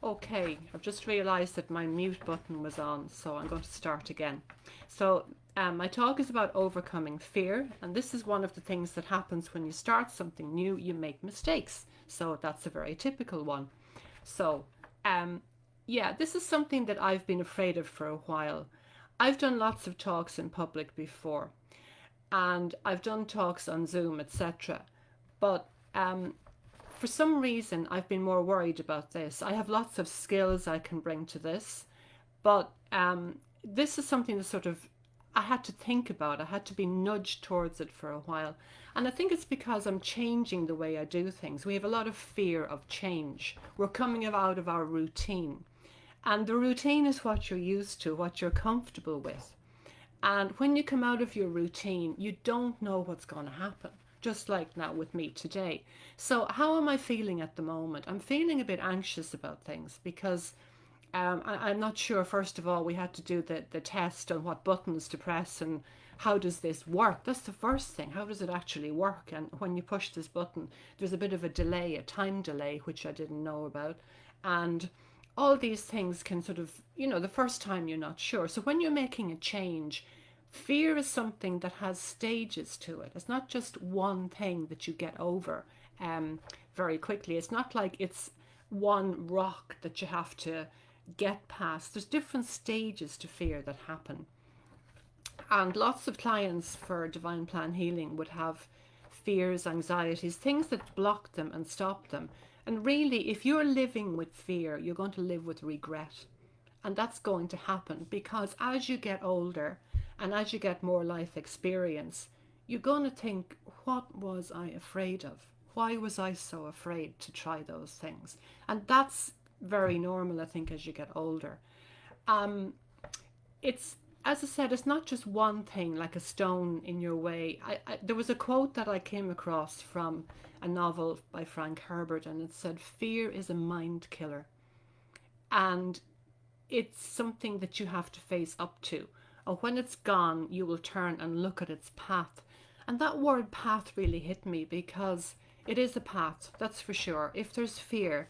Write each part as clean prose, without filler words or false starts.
Okay, I've just realized that my mute button was on, so I'm going to start again. So, my talk is about overcoming fear, and this is one of the things that happens when you start something new, you make mistakes. So, that's a very typical one. So, um, yeah, this is something that I've been afraid of for a while. I've done lots of talks in public before, and I've done talks on Zoom, etc. But for some reason, I've been more worried about this. I have lots of skills I can bring to this, but this is something that sort of I had to think about. I had to be nudged towards it for a while. And I think it's because I'm changing the way I do things. We have a lot of fear of change. We're coming out of our routine. And the routine is what you're used to, what you're comfortable with. And when you come out of your routine, you don't know what's going to happen, just like now with me today. So, how am I feeling at the moment? I'm feeling a bit anxious about things because I'm not sure. First of all, we had to do the test on what buttons to press and how does this work. That's the first thing. How does it actually work? And when you push this button, there's a bit of a delay, a time delay, which I didn't know about. And all these things can sort of, the first time you're not sure. So when you're making a change, fear is something that has stages to it. It's not just one thing that you get over very quickly. It's not like it's one rock that you have to get past. There's different stages to fear that happen. And lots of clients for Divine Plan Healing would have fears, anxieties, things that block them and stop them. And really, if you're living with fear, you're going to live with regret. And that's going to happen because as you get older and as you get more life experience, you're going to think, what was I afraid of? Why was I so afraid to try those things? And that's very normal, I think, as you get older. Um, it's as I said, it's not just one thing like a stone in your way. There was a quote that I came across from a novel by Frank Herbert, and it said, "Fear is a mind killer," and it's something that you have to face up to. Or when it's gone, you will turn and look at its path. And that word path really hit me because it is a path, that's for sure. If there's fear,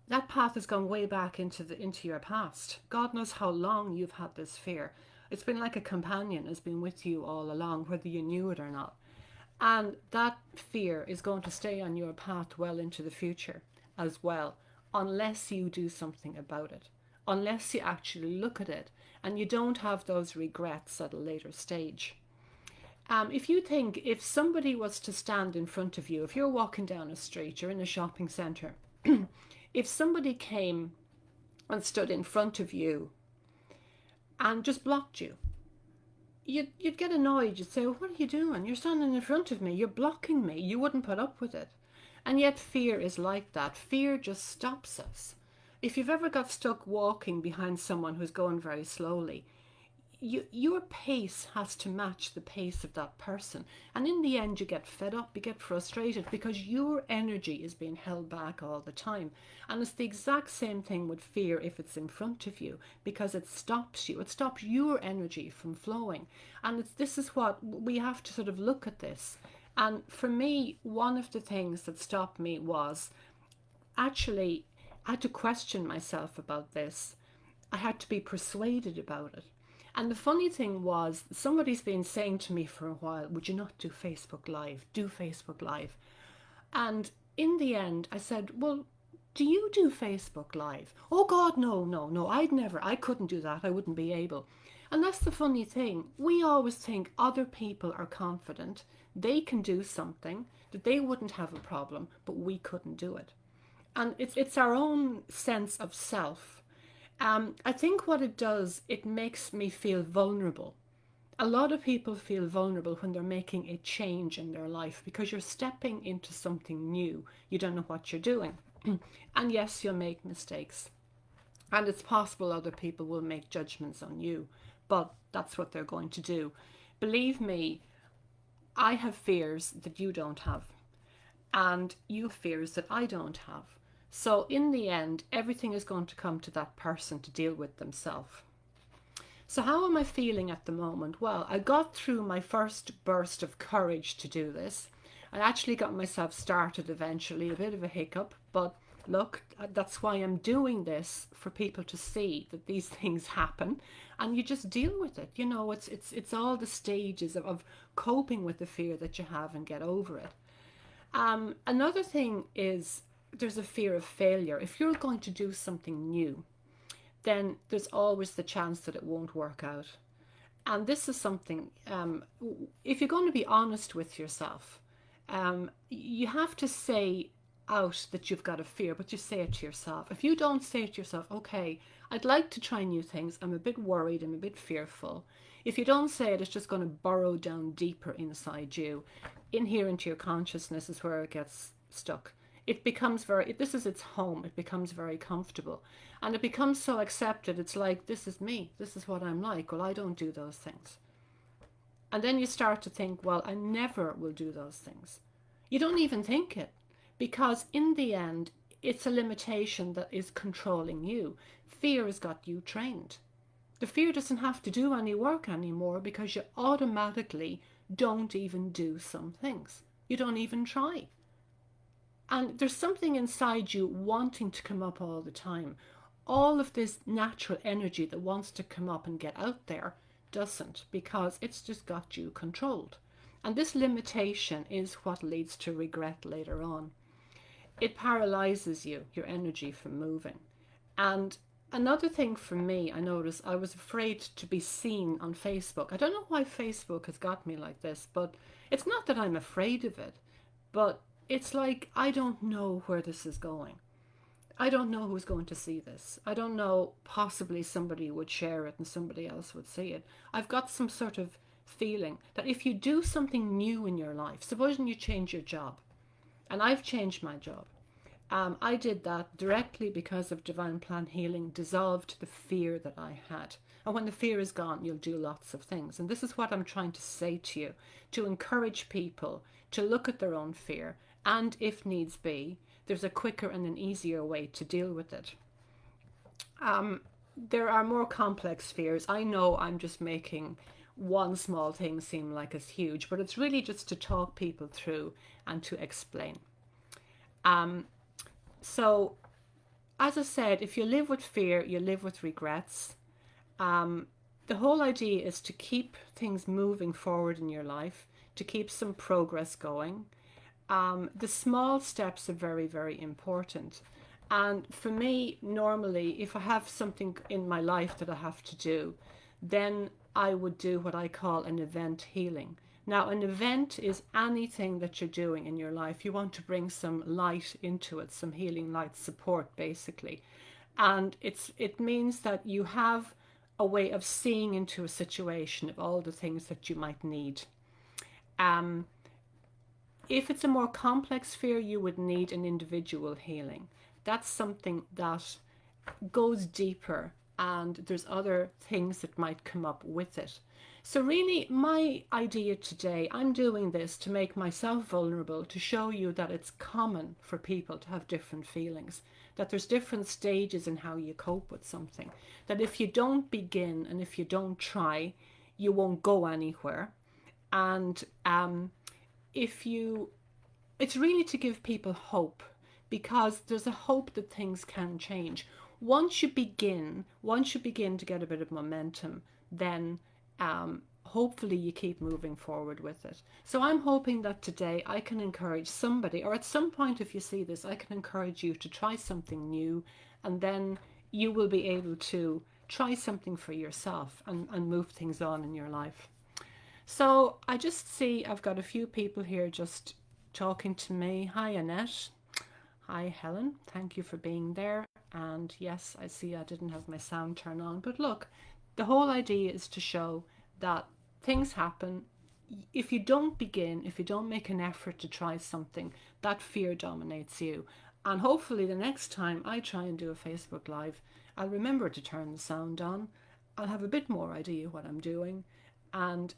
that path has gone way back into your past. God knows how long you've had this fear. It's been like a companion, has been with you all along, whether you knew it or not. And that fear is going to stay on your path well into the future as well, unless you do something about it, unless you actually look at it and you don't have those regrets at a later stage. If you think if somebody was to stand in front of you, if you're walking down a street, you're in a shopping centre, if somebody came and stood in front of you and just blocked you, you'd get annoyed. You'd say, well, what are you doing? You're standing in front of me. You're blocking me. You wouldn't put up with it. And yet fear is like that. Fear just stops us. If you've ever got stuck walking behind someone who's going very slowly, your pace has to match the pace of that person. And in the end, you get fed up, you get frustrated because your energy is being held back all the time. And it's the exact same thing with fear if it's in front of you because it stops you. It stops your energy from flowing. And this is what we have to sort of look at this. And for me, one of the things that stopped me was actually I had to question myself about this. I had to be persuaded about it. And the funny thing was, somebody's been saying to me for a while, would you not do Facebook Live? Do Facebook Live. And in the end, I said, well, do you do Facebook Live? Oh God, no, no, no, I couldn't do that. I wouldn't be able. And that's the funny thing. We always think other people are confident. They can do something, that they wouldn't have a problem, but we couldn't do it. And it's our own sense of self. I think what it does, it makes me feel vulnerable. A lot of people feel vulnerable when they're making a change in their life because you're stepping into something new. You don't know what you're doing. And yes, you'll make mistakes. And it's possible other people will make judgments on you, but that's what they're going to do. Believe me, I have fears that you don't have, and you have fears that I don't have. So in the end, everything is going to come to that person to deal with themselves. So how am I feeling at the moment? Well, I got through my first burst of courage to do this. I actually got myself started eventually, a bit of a hiccup, but look, that's why I'm doing this, for people to see that these things happen, and you just deal with it. You know, it's all the stages of coping with the fear that you have and get over it. Another thing is there's a fear of failure. If you're going to do something new, then there's always the chance that it won't work out. And this is something, if you're going to be honest with yourself, you have to say out that you've got a fear, but you say it to yourself. If you don't say it to yourself, okay, I'd like to try new things, I'm a bit worried, I'm a bit fearful. If you don't say it, it's just going to burrow down deeper inside you. In here into your consciousness is where it gets stuck. It becomes very, this is its home, it becomes very comfortable. And it becomes so accepted, it's like, this is me, this is what I'm like. Well, I don't do those things. And then you start to think, well, I never will do those things. You don't even think it, because in the end, it's a limitation that is controlling you. Fear has got you trained. The fear doesn't have to do any work anymore, because you automatically don't even do some things. You don't even try. And there's something inside you wanting to come up all the time. All of this natural energy that wants to come up and get out there doesn't, because it's just got you controlled. And this limitation is what leads to regret later on. It paralyzes you, your energy from moving. And another thing for me, I noticed I was afraid to be seen on Facebook. I don't know why Facebook has got me like this, but it's not that I'm afraid of it, but it's like, I don't know where this is going. I don't know who's going to see this. I don't know, possibly somebody would share it and somebody else would see it. I've got some sort of feeling that if you do something new in your life, supposing you change your job, and I've changed my job. I did that directly because of Divine Plan Healing dissolved the fear that I had. And when the fear is gone, you'll do lots of things. And this is what I'm trying to say to you, to encourage people to look at their own fear. And if needs be, there's a quicker and an easier way to deal with it. There are more complex fears. I know I'm just making one small thing seem like it's huge, but it's really just to talk people through and to explain. So, as I said, if you live with fear, you live with regrets. The whole idea is to keep things moving forward in your life, to keep some progress going. The small steps are very, very important. And for me, normally, if I have something in my life that I have to do, then I would do what I call an event healing. Now, an event is anything that you're doing in your life. You want to bring some light into it, some healing light support, basically. And it means that you have a way of seeing into a situation of all the things that you might need. If it's a more complex fear, you would need an individual healing. That's something that goes deeper, and there's other things that might come up with it. So really, my idea today, I'm doing this to make myself vulnerable, to show you that it's common for people to have different feelings, that there's different stages in how you cope with something, that if you don't begin and if you don't try, you won't go anywhere. And it's really to give people hope, because there's a hope that things can change. Once you begin to get a bit of momentum, then hopefully you keep moving forward with it. So I'm hoping that today I can encourage somebody, or at some point if you see this, I can encourage you to try something new, and then you will be able to try something for yourself and move things on in your life. So I just see I've got a few people here just talking to me. Hi, Annette. Hi, Helen. Thank you for being there. And yes, I see I didn't have my sound turned on. But look, the whole idea is to show that things happen. If you don't begin, if you don't make an effort to try something, that fear dominates you. And hopefully the next time I try and do a Facebook Live, I'll remember to turn the sound on. I'll have a bit more idea what I'm doing. And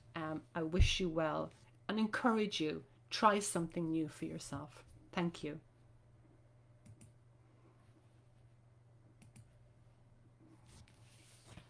I wish you well and encourage you, try something new for yourself. Thank you.